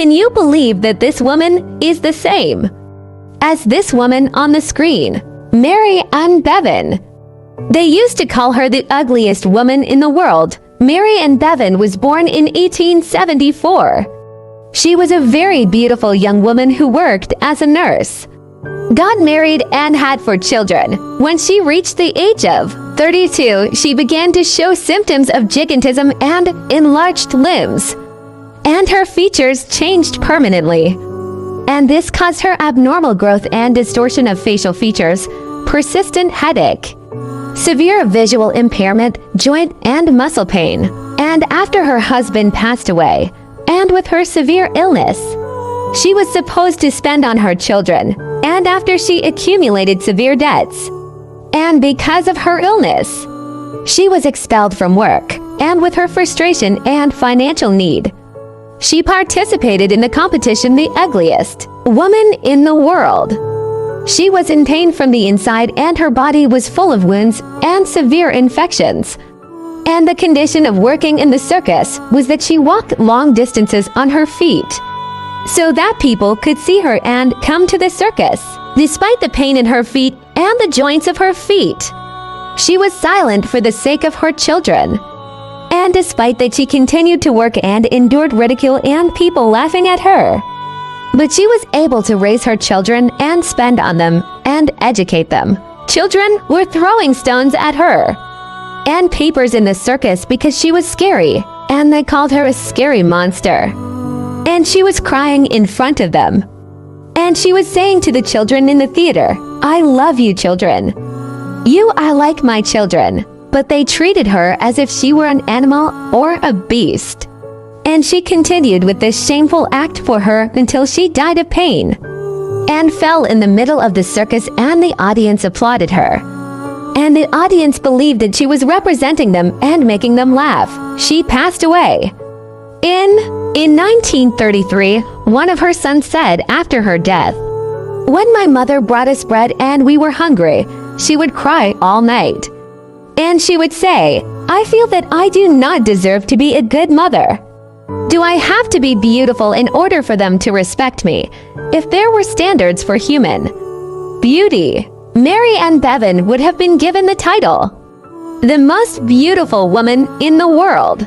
Can you believe that this woman is the same as this woman on the screen, Mary Ann Bevan? They used to call her the ugliest woman in the world. Mary Ann Bevan was born in 1874. She was a very beautiful young woman who worked as a nurse, got married, and had 4 children. When she reached the age of 32, she began to show symptoms of gigantism and enlarged limbs, and her features changed permanently. And this caused her abnormal growth and distortion of facial features, persistent headache, severe visual impairment, joint and muscle pain. And after her husband passed away, and with her severe illness, she was supposed to spend on her children, and after she accumulated severe debts, and because of her illness, she was expelled from work, and with her frustration and financial need, she participated in the competition The Ugliest Woman in the World. She was in pain from the inside, and her body was full of wounds and severe infections. And the condition of working in the circus was that she walked long distances on her feet, so that people could see her and come to the circus. Despite the pain in her feet and the joints of her feet, she was silent for the sake of her children. And despite that, she continued to work and endured ridicule and people laughing at her. But she was able to raise her children and spend on them and educate them. Children were throwing stones at her and papers in the circus because she was scary, and they called her a scary monster. And she was crying in front of them. And she was saying to the children in the theater, "I love you, children. You are like my children." But they treated her as if she were an animal or a beast. And she continued with this shameful act for her until she died of pain and fell in the middle of the circus, and the audience applauded her. And the audience believed that she was representing them and making them laugh. She passed away. In 1933, one of her sons said after her death, "When my mother brought us bread and we were hungry, she would cry all night. And she would say, 'I feel that I do not deserve to be a good mother. Do I have to be beautiful in order for them to respect me? If there were standards for human beauty, Mary Ann Bevan would have been given the title, the most beautiful woman in the world.'"